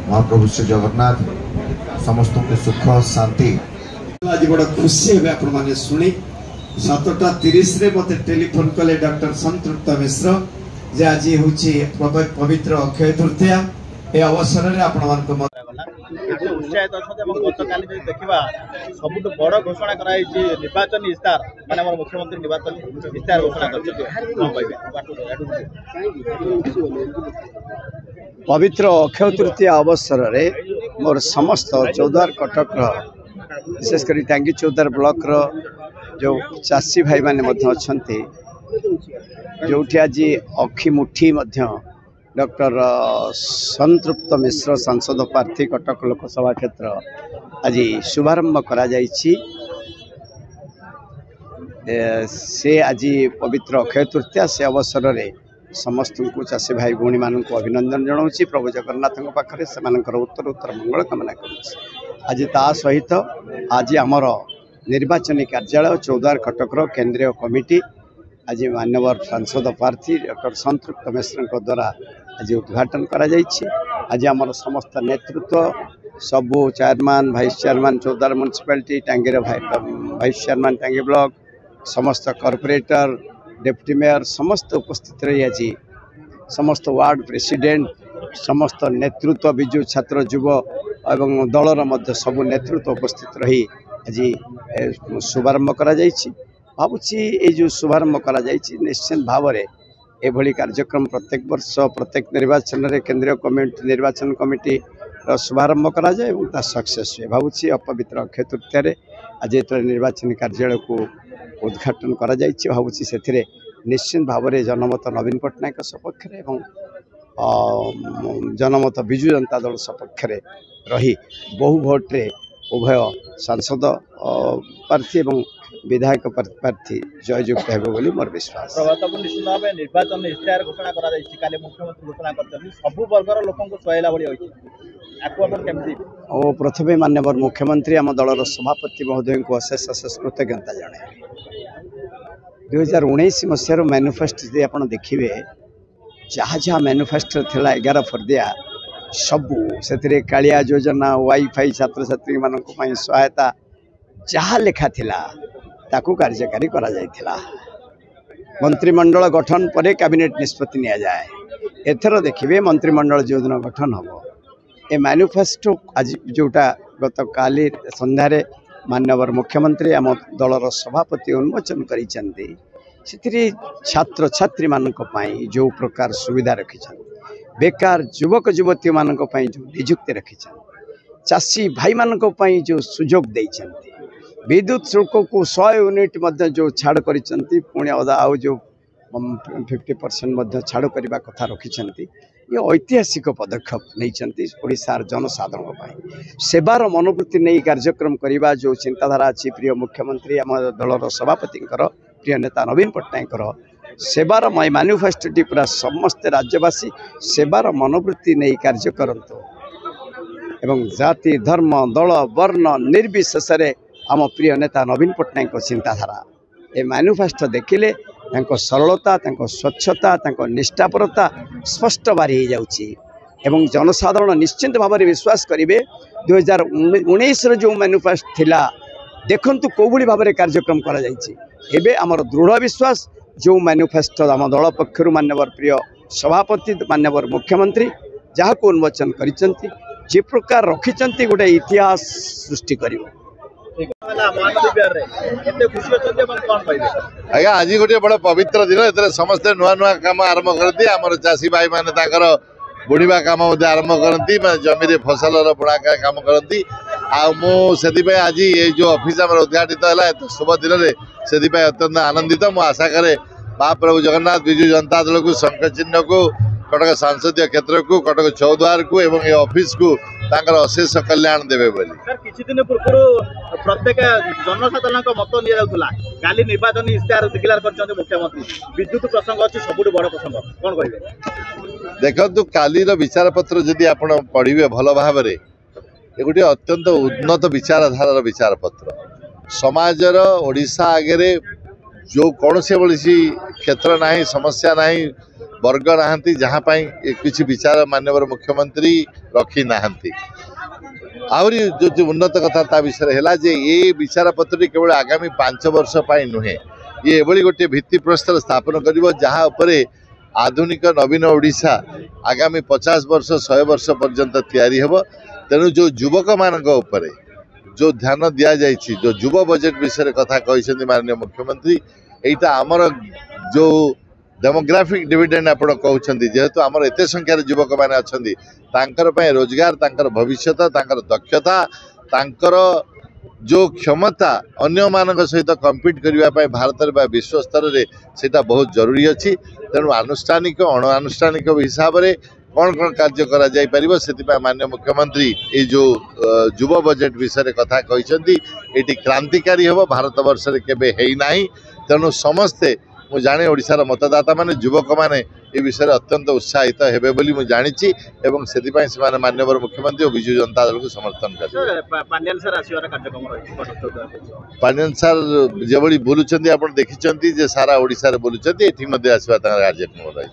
महाप्रभु श्री जगन्नाथ समस्त को सुख शांति। आज बड़ा खुशी है आपण माने सुनी 7:30 रे मते टेलीफोन कले डॉक्टर संतृप्त मिश्र जे आज होची पवित्र अक्षय तृतीया ए अवसर रे आपण मान को उत्साहित अच्छा गतकाली जो देखा सबुठ बड़ घोषणा कराई निर्वाचन इस्तार माने हमर मुख्यमंत्री निर्वाचन इस्तार घोषणा पवित्र अक्षय तृतीया अवसर रे मोर समस्त चौद्वार कटक विशेषकर टांगी चौद्वार ब्लॉक रो जो चाषी भाई माने अच्छा जो आज अखि मुठी डॉक्टर संतृप्त मिश्र सांसद प्रार्थी कटक लोकसभा क्षेत्र आज शुभारंभ करा जायछि। से आज पवित्र अक्षय तृतीया से अवसर रे समस्त को चाषी भाई भौणी मान को अभिनंदन जनाऊँगी। प्रभु जगन्नाथ पाखे से उत्तर उत्तर मंगल कामना करुँच। आज ता सहित आज आमर निर्वाचन कार्यालय चौद्वार कटकर केंद्रीय कमिटी आज मानवर सांसद प्रार्थी डॉक्टर संतृप्त मिश्र द्वारा आज उद्घाटन करा जायछि। आज आमर समस्त नेतृत्व सबू chairman vice chairman Choudwar municipality टांगीर वाइस चेयरमैन टांगी ब्लॉक समस्त कॉर्पोरेटर डेप्यूटी मेयर समस्त उपस्थित रही आज समस्त वार्ड प्रेसिडेंट समस्त नेतृत्व विजु छात्र युव एवं दलर मध्य सबू नेतृत्व उपस्थित रही आज शुभारंभ करा जायछि। भावुची ये जो शुभारंभ करा जायछि निश्चित भाव में एभली कार्यक्रम प्रत्येक वर्ष प्रत्येक निर्वाचन रे केंद्रीय कमिटी निर्वाचन कमिटी शुभारंभ करा जाए और सक्सेस हुए। भावुची अपवित्र अक्षय तृतीया आज जो निर्वाचन कार्यालय को उद्घाटन करा जायछि भावुची से निश्चित भाव में जनमत नवीन पट्टनायक सपक्ष जनमत विजु जनता दल सपक्ष रही बहु भोट्रे उभय सांसद प्रार्थी एवं विधायक प्रार्थी जययुक्त होगी मोर विश्वास। निश्चित भाव निर्वाचन इस्तार घोषणा करा मुख्यमंत्री घोषणा कर सबु वर्गर लोक सुहाइला भाई प्रथम माननीय मुख्यमंत्री आम दलर सभापति महोदय को अशेष अशेष कृतज्ञता जनाए। 2019 मसीहार मैनिफेस्ट यदि आप देखिए जहाँ जहाँ मैनिफेस्टो थिला 11 फरदिया सबू से कालिया योजना वाईफाई छात्र छात्री मानक सहायता जहाँ लेखा थिला ताकू कार्यकारी करा जायथिला। मंत्रिमंडल गठन पर कैबिनेट निष्पत्ति निया जाए। एथर देखिए मंत्रिमंडल जो दिन गठन हम ए मैनिफेस्टो आज जोटा गत काली संध्यारे माननीय मुख्यमंत्री आम दलर सभापति उन्मोचन करिसेंती से छात्र छात्री मानक पई जो प्रकार सुविधा रखी बेकार युवक युवती मानक पई जो नियुक्ति रखी चाषी भाई मानक पई जो सुजोग देइछंती विद्युत शुल्क को 100 यूनिट मध्य जो छाड़ करिसेंती पुणी अदा आउ जो 50% छाड़ करने कथा रखिंट ये ऐतिहासिक पदक्षेप नहीं ओडिशार जनसाधारण सेवार मनोवृत्ति नहीं कार्यक्रम करने जो चिंताधारा अच्छी प्रिय मुख्यमंत्री आम दलर सभापति प्रिय नेता नवीन पट्टनायक सेवार मैनिफेस्टोटी पूरा समस्त राज्यवासी सेवार मनोवृत्ति नहीं कार्य करंतु एवं जाति धर्म दल वर्ण निर्विशेष आम प्रिय नेता नवीन पट्टनायक चिंताधारा ए मैनिफेस्टो देखिले सरलता स्वच्छता निष्ठापरता स्पष्ट बारी हो जाउची एवं जनसाधारण निश्चिंत भाव में विश्वास करेंगे 2019 जो मैनिफेस्टो थिला देखंतु कोबुली भाव में कार्यक्रम करा जायछि। एबे हमर दृढ़ विश्वास जो मैनिफेस्टो आम दल पक्षर मान्यवर प्रिय सभापति मान्यवर मुख्यमंत्री जहाँ को उन्मोचन करिसेंती जे प्रकार रखिसेंती गोटे इतिहास सृष्टि करिवो। आज्ञा आज गोटे बड़ पवित्र दिन ए समस्ते नुआ नुआ कम आरंभ करती आम चाषी भाई मैंने बुणवा कम आरंभ करती जमी फसल बुणाका कम करती मुझे आज ये जो ऑफिस उद्घाटित है शुभ दिन में से अत्यंत आनंदित मु आशा करे महाप्रभु जगन्नाथ विजु जनता दल को शंख चिन्ह को कटक सांसदीय क्षेत्र को कटक चौद्वार को एवं ये ऑफिस को अशेष कल्याण देवे किसी दिन पूर्व प्रत्येक जनसाधारण मत नि निर्वाचन इस्तार डिक्लेयर कर मुख्यमंत्री विद्युत प्रसंग अच्छी सब बड़ प्रसंग कौन कहे देखु काली विचार पत्र जदि आप पढ़े भल भाव में ये गोटे अत्यंत उन्नत विचारधारा विचार पत्र समाजर ओडिशा आगे जो कौन से क्षेत्र ना समस्या ना वर्ग नाहांती जहाँ किसी विचार माननीय मुख्यमंत्री रखी नाहांती आहरी जो उन्नत कथा ता विषय है जे ये विचारपत्र केवल आगामी 5 वर्ष नुहे ये एभली गोटे भित्तिप्रस्तर स्थापन कर जहाँ उपरे आधुनिक नवीन ओडिशा आगामी 50 वर्ष 100 वर्ष पर्यंत तैयारी हेब तेणु जो युवक मान जो ध्यान दि जाइए जो युव बजेट विषय कथा कहते माननीय मुख्यमंत्री एटा आमर जो डेमोग्राफिक डिविडेंड आप कहते जेहेतु आमर एत संख्यार युवक मैंने अच्छा रोजगार तांकर भविष्य तांकर दक्षता तांकर जो क्षमता अन्य मान सहित कम्पीट करने भारत विश्व स्तर में सेटा बहुत जरूरी अच्छी तेणु आनुष्ठानिक अणानुष्ठानिक हिसाब से कौन कौन कार्य करा जाई परिबो सेतिपा माननीय मुख्यमंत्री ये जो युव बजेट विषय कथा कहते ये क्रांतिकारी हम भारत वर्ष केबे हेई नाही तेणु समस्ते मु जाने ओडिशार मतदाता माने युवक माने ये विषय अत्यंत उत्साहित हेबे बोली मु जानिछि एवं सेतिपा से माननीय मुख्यमंत्री और बिजु जनता दल को समर्थन कर पांड्यान सर आसीबार कार्यक्रम रही पांड्यान सर जेभली बुलुचंदी आपण देखिचंती जे सारा ओडिसा रे बुलुचंती एठी मध्ये आसीबा कार्यक्रम रही।